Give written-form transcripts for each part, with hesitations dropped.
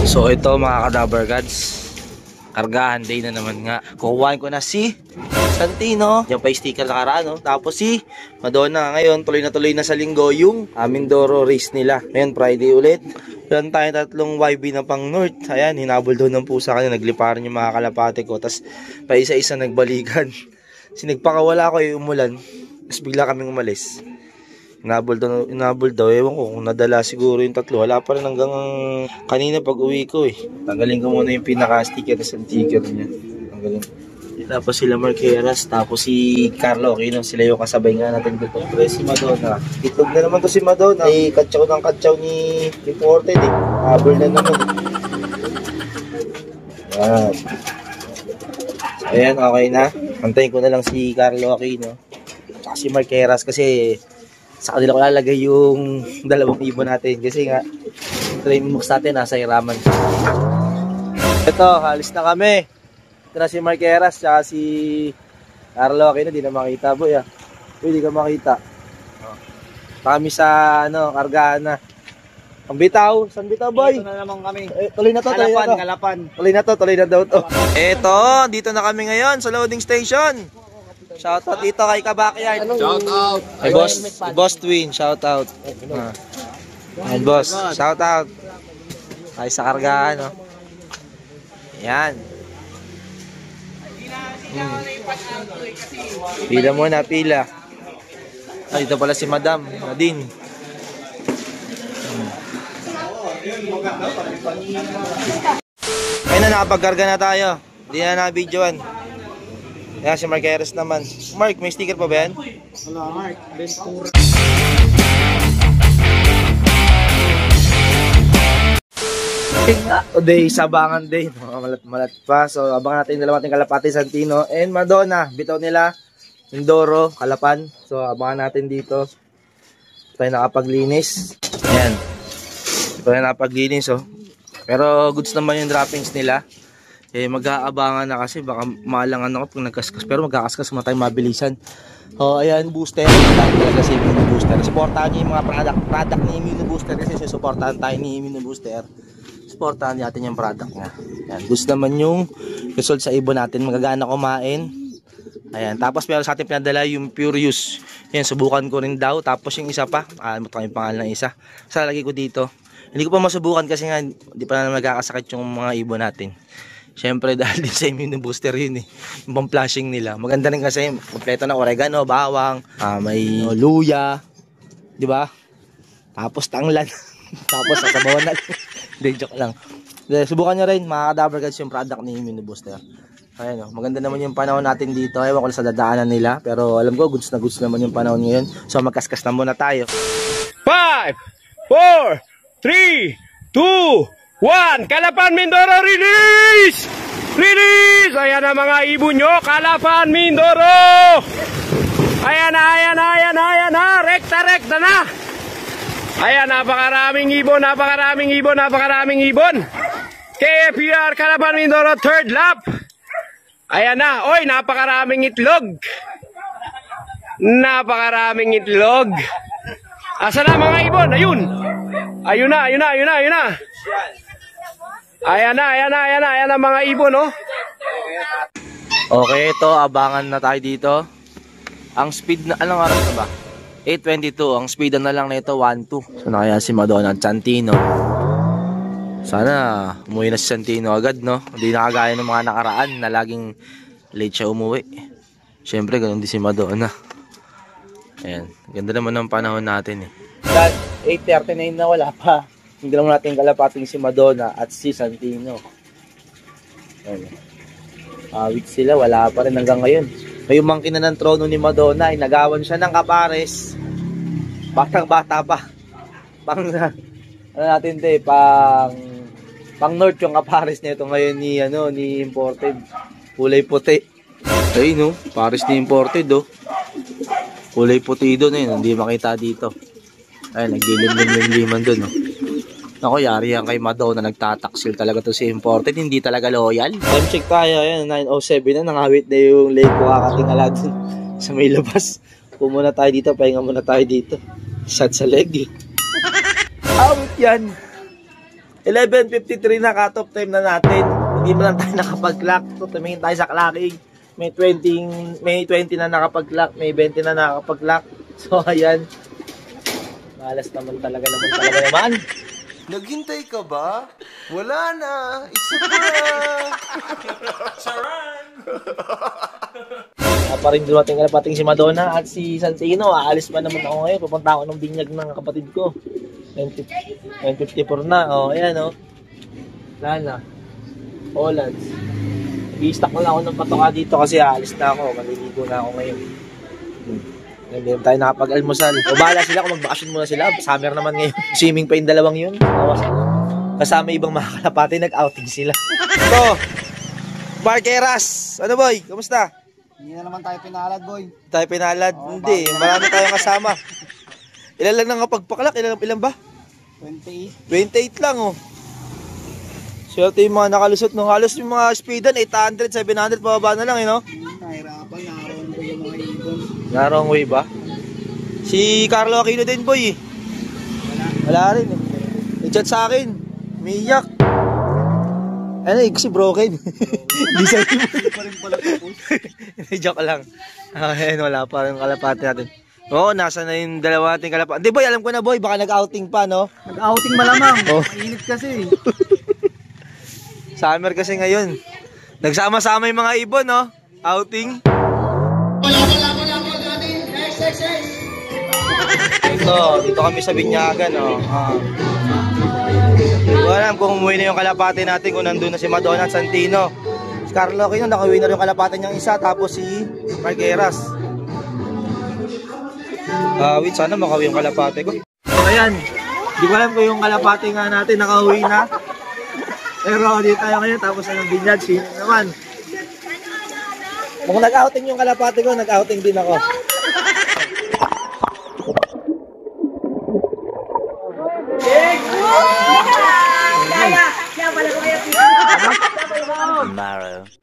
So ito mga Kadabar Gods, kargahan day na naman nga. Kukuhain ko na si Santino, yung pa sticker na karaan, no? Tapos si Madonna. Ngayon tuloy na sa linggo yung Mindoro race nila. Ngayon Friday ulit. Doon tayo tatlong YB na pang north. Ayan, hinabol doon ng pusa kanina. Nagliparan yung mga kalapate ko. Tapos pa isa-isa nagbalikan. Sinagpakawala ko yung umulan. Tapos bigla kaming umalis. Inabol daw. Ewan ko kung nadala siguro yung tatlo. Wala pa rin hanggang kanina pag uwi ko eh. Tanggalin ko muna yung pinaka-sticker sa sticker niya. Tanggalin. Tapos sila Marqueras, tapos si Carlo Aquino, sila yung kasabay nga natin dito. Pero si Madonna, itlog na naman to si Madonna. Ay katsaw ng katsaw ni Imported eh. Habol na naman eh. Yan. So, ayan, okay na. Antayin ko na lang si Carlo Aquino. Tsaka si Marqueras kasi sa kanila ko lalagay yung dalawang ibon natin. Kasi nga, train mix natin nasa iraman. Ito, halis na kami. Ito na si Marqueras, tsaka si Carlo Aquino, di na makita boy ah. Uy, di ka makita. Kami sa kargahan na. Ang bitaw, saan bitaw boy? Dito na naman kami. Tuloy na to, Kalapan. Tuloy na daw to. Eto, dito na kami ngayon sa loading station. Shoutout dito kay Kabakyard. Shoutout. Kay Boss Twin, shoutout. Ay boss, shoutout. Ay sa kargahan, no. Yan. Pila muna, pila. Ay, dito pala si Madam Nadine. Ayun na, nakapagkarga na tayo. Hindi na na-videoan. Yan, si Marqueras naman. Mark, may sticker pa ba yan? Wala, Mark. Ventura. Today, sabangan day. Malat pa. So, abangan natin yung dalawa natin kalapati, Santino and Madonna. Bitaw nila, Mindoro, Kalapan. So, abangan natin dito. Tayo nakapaglinis. Ayan. Tayo nakapaglinis, oh. Pero goods naman yung droppings nila. Eh, mag-aabangan na kasi. Baka maalangan ako pag nagkaskas. Pero magkakaskas muna tayo mabilisan. Oh, ayan, booster. Dahil talaga si Immune Booster. Supportahan niyo yung mga product ni Immune Booster kasi susuportahan tayo ni Immune Booster. Supportahan natin yung product niya. Ayan, gusto naman yung result sa ibon natin. Magagana kumain. Ayan, tapos meron sa atin pinadala yung Pure Use. Ayan, subukan ko rin daw. Tapos yung isa pa, alam mo yung pangalan ng isa. Sa lagi ko dito. Hindi ko pa masubukan kasi nga, hindi pa na magkakasakit yung mga ibon natin. Siyempre dahil din sa Immune Booster yun eh. Yung pang-flashing nila. Maganda rin kasi, kompleto na oregano, bawang, may luya. Diba? Tapos tanglan. Tapos sasabawan na. Hindi, joke lang. Subukan nyo rin, mga Kadabar Gods, yung product ni Immune Booster. Ayan o, maganda naman yung panahon natin dito. Ewan ko sa dadaanan nila. Pero alam ko, goods naman yung panahon ngayon. So magkaskas na muna tayo. 5, 4, 3, 2, 1. Kalapan Mindoro, release! Release! Ayan na mga ibon nyo, Kalapan Mindoro! Ayan na! Rekta na! Ayan, napakaraming ibon! KFPR, Kalapan Mindoro, third lap! Ayan na, oy, napakaraming itlog! Asa na mga ibon? Ayun na! Ayan na mga ibon, oh. Okay, ito, abangan na tayo dito. Ang speed na, anong oras na ba? 8:22, ang speed na lang na ito, 1:2. So na kaya si Madonna at Santino. Sana umuwi na si Santino agad, no? Hindi nakagaya ng mga nakaraan na laging late siya umuwi. Siyempre, ganun din si Madonna. Ayan, ganda naman ng panahon natin eh. 8:39 na, wala pa. Hindi lang natin kalapating si Madonna at si Santino. Ayan. Awit sila, wala pa rin hanggang ngayon. May umangkin na ng trono ni Madonna, inagawan siya ng kapares. Batang-bata pa. Ano natin ito eh, pang north yung kapares nito ngayon ni Imported. Kulay puti. Ay no, pares ni Imported oh. Kulay puti doon eh, hindi makita dito. Ay, naglilim-liman doon oh. Ako, yari yan kay Madonna, nagtataksil talaga to si Imported, hindi talaga loyal. Time check tayo, ayan, 9:07 na, nangawit na yung leg ko kakatingala dun sa may labas. Pumuna tayo dito, pahinga muna tayo dito. Shot sa leg eh. Awit yan. 11:53 na, cut-off time na natin. Hindi mo lang tayo nakapag-clock. So, tumingin tayo sa clocking. May 20 na nakapag-clock, may 20 na nakapag-clock. So, ayan. Malas naman talaga naman. Naghintay ka ba? Wala na. It's a prank. Charan! Pa rin dumating kalapating si Madonna at si Santino. Aalis pa naman ako ngayon. Pupunta ako ng binyag ng kapatid ko. 9:54 na. O, ayan o. Wala na. Hollands. I-stock na lang ako ng patoka dito kasi aalis na ako. Maliligo na ako ngayon. Hindi tayo nakapag-almusal. O bahala sila kung magbakasyon muna sila. Summer naman ngayon. Swimming pa yung dalawang yun. Kasama ibang mga kalapati, nag-outing sila. So, Barqueras. Ano boy? Kamusta? Hindi na naman tayo pinalad, boy. Tayo pinalad? Hindi. Marami tayong kasama. Ilan lang nakapagpaklak? Ilan ba? 28. 28 lang oh. Swerte yung mga nakalusot nung halos yung mga speedan 800, 700 pababa na lang no? Nahirapan, naroon ko yung mga ibon. Narong way ba? Si Carlo Aquino din boy eh. Wala rin eh. I-chat sa akin. Miyak. Ano eh, kasi broken. Hindi sa'yo. Pa rin pala tapos. Joke lang. Ayan, wala pa rin kalapati natin. Oo, nasa na yung dalawa nating kalapati. Hindi boy, alam ko na boy, baka nag-outing pa no? Nag-outing malamang. Oh. Mainit kasi. Summer kasi ngayon. Nagsama-sama yung mga ibon no? Outing. Dito kami sa Binyagan oh. Hindi ko alam kung umuwi na yung kalapati natin, kung nandun na si Madonna at Santino. Si Carlo Aquino, nakauwi na rin yung kalapati niyang isa, tapos si Marqueras. Wait, sana makauwi yung kalapati ko. So ayan, hindi ko alam kung yung kalapati nga natin nakauwi na. Pero dito tayo ngayon, tapos anong binyag, sino naman. Kung nag-outing yung kalapati ko, nag-outing din ako.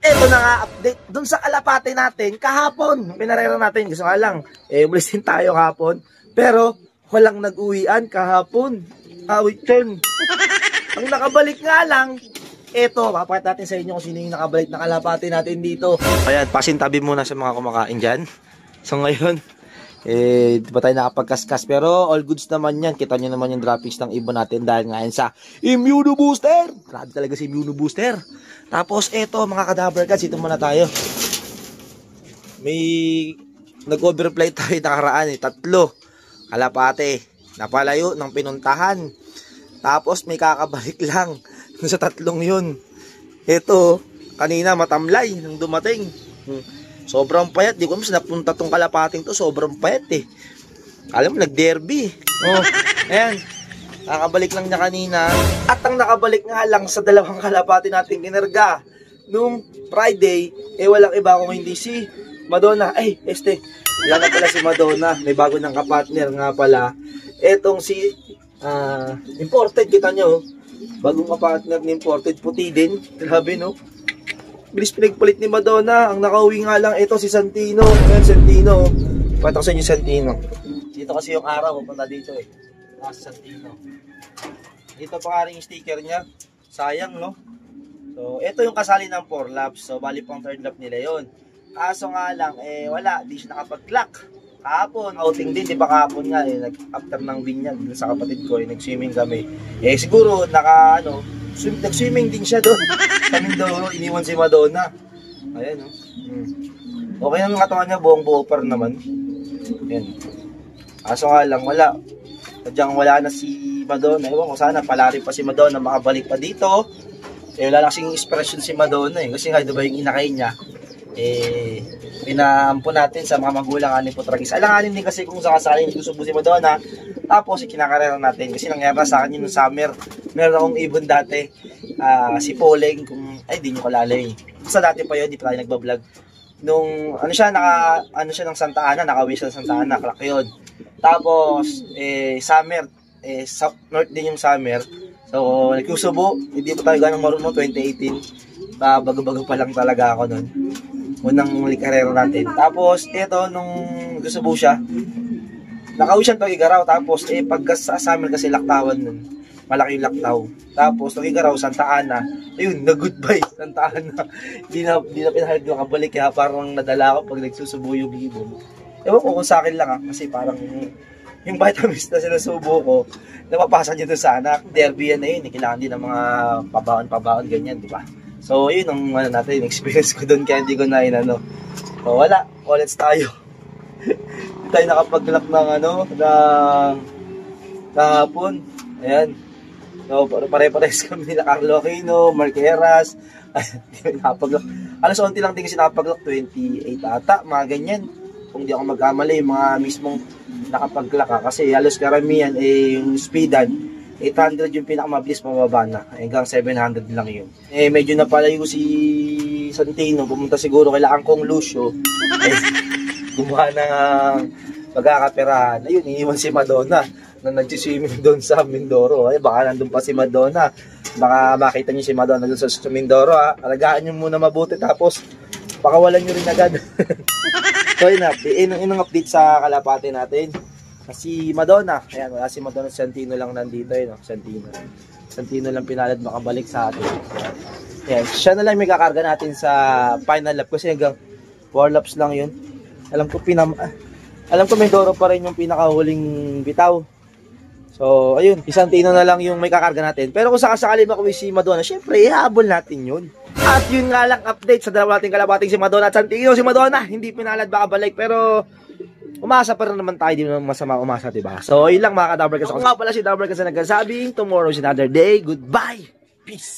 Ito na nga, update dun sa kalapati natin kahapon. Pinarera natin, gusto nga lang umalis din tayo kahapon, pero walang nag-uwian kahapon. Wait yun. Ang nakabalik nga lang, eto, papakita natin sa inyo kung sino yung nakabalik na kalapati natin dito. Ayan, pasintabi muna sa mga kumakain dyan. So ngayon, di ba tayo nakapagkaskas, pero all goods naman yan. Kita nyo naman yung droppings ng ibon natin dahil ngayon sa Immuno Booster. Grabe talaga si Immuno Booster. Tapos eto mga kadaver cats, ito muna tayo. May nag-overfly tayo nakaraan 3 kalapate. Napalayo ng pinuntahan. Tapos may kakabalik lang sa 3 yun. Ito, kanina matamlay nung dumating. Sobrang payat. Di ko mas napunta tong kalapating to. Sobrang payat eh. Alam mo, nag-derby. Oh, ayan. Nakabalik lang niya kanina. At ang nakabalik nga lang sa 2 kalapati nating kinarga nung Friday, walang iba kung hindi si Madonna. Wala na pala si Madonna. May bago ng kapartner nga pala. Etong si imported, kita nyo. Bagong kapartner ni imported. Puti din. Grabe no. Bilis pinagpalit ni Madonna. Ang nakauwi nga lang ito si Santino. Ayan, Santino. Patak sa inyo Santino. Dito kasi yung araw. Pupunta dito eh. Nasa Santino. Dito pa rin yung sticker niya. Sayang no. So, ito yung kasali ng 4 laps. So, bali pang 3rd lap nila yon. Kaso nga lang, wala. Di siya nakapag-clock. Kahapon, outing din, di ba kahapon nga, after ng binyag, sa kapatid ko, nag-swimming kami. Siguro, nag-swimming din siya doon. Kami daw, iniwan si Madonna. Ayan, no? Okay naman yung katawan niya, buong-buo pa rin naman. Ayan. Kaso nga lang, wala. Sadyang wala na si Madonna. Ewan ko, sana palari pa si Madonna, makabalik pa dito. Wala lang kasing inspiration si Madonna eh. Kasi nga, diba yung inakay niya, pinaampo natin sa mga magulang ni Putragis. Alanganin din kasi kung sakasali hindi gusto si Madonna. Tapos kinakarera natin kasi nangyari sa akin yung summer. Meron akong ibon dati, si Poleng, kung di nyo kalalay. Sa dati pa yun, di pa tayo nagbablog. Nung siya ng Santa Ana, nakawin siya ng Santa Ana, crack yun. Tapos summer, north din yung summer. So nagkusubo, hindi pa tayo ganang marunong 2018. Bago-bago pa lang talaga ako nun. Unang likarero natin. Tapos, nung gusto siya, nakauwi siya ng Igaraw. Tapos, pagka sa summer kasi laktawan nun, malaki yung laktaw. Tapos, naging araw, Santa Ana. Ayun, na-goodbye, Santa Ana. Hindi na pinahalik yung kabalik, kaya parang nadala ako pag nagsusubo yung ibon. Ewan ko kung sa akin lang kasi parang yung vitamins na sinusubo ko, napapasa nyo doon sa anak. Derby yan na yun, kailangan din ng mga pabaon-pabaon, ganyan, di ba? So, yun ang natin, experience ko doon, kaya hindi ko na inano. So, wala, college tayo. Hindi tayo nakapag-lock ng kahapon. Ayan. So, pare-pares kami nila Carlo Aquino, Marqueras. Hindi nakapag-lock. Alas 11 lang din kasi nakapag-lock, 28 ata, mga ganyan. Kung di ako magkamali, mga mismong nakapag-lock kasi halos karamihan yung speedan 800 yung pinakamabilis, pababa na hanggang 700 lang yun. Medyo napalayo si Santino, pumunta siguro kay Angkong Lucio, gumawa ng pagkakaperahan. Ayun, iniwan si Madonna na nagsiswimming doon sa Mindoro. Baka nandun pa si Madonna, baka makita niyo si Madonna doon sa Mindoro. Alagaan niyo muna mabuti, tapos pakawalan niyo rin agad. So yun, inang update sa kalapate natin. Si Madonna, ayan, wala si Madonna, Santino lang nandito, no? Santino lang pinalad makabalik sa atin. Ayan, siya na lang may kakarga natin sa final lap kasi hanggang 4 laps lang yun. Alam ko Mindoro pa rin yung pinakahuling bitaw. So ayun, si Santino na lang yung may kakarga natin. Pero kung sakasakali makuwi si Madonna, syempre ihabol natin yun. At yun nga lang update sa dalawa nating kalabating si Madonna at Santino. Si Madonna, hindi pinalad baka balik, pero umasa pa rin naman tayo, di naman masama umasa, diba? So, yun lang mga ka-Dabarkas. Ako nga pala si Dabarkas na nagsasabing, tomorrow is another day. Goodbye! Peace!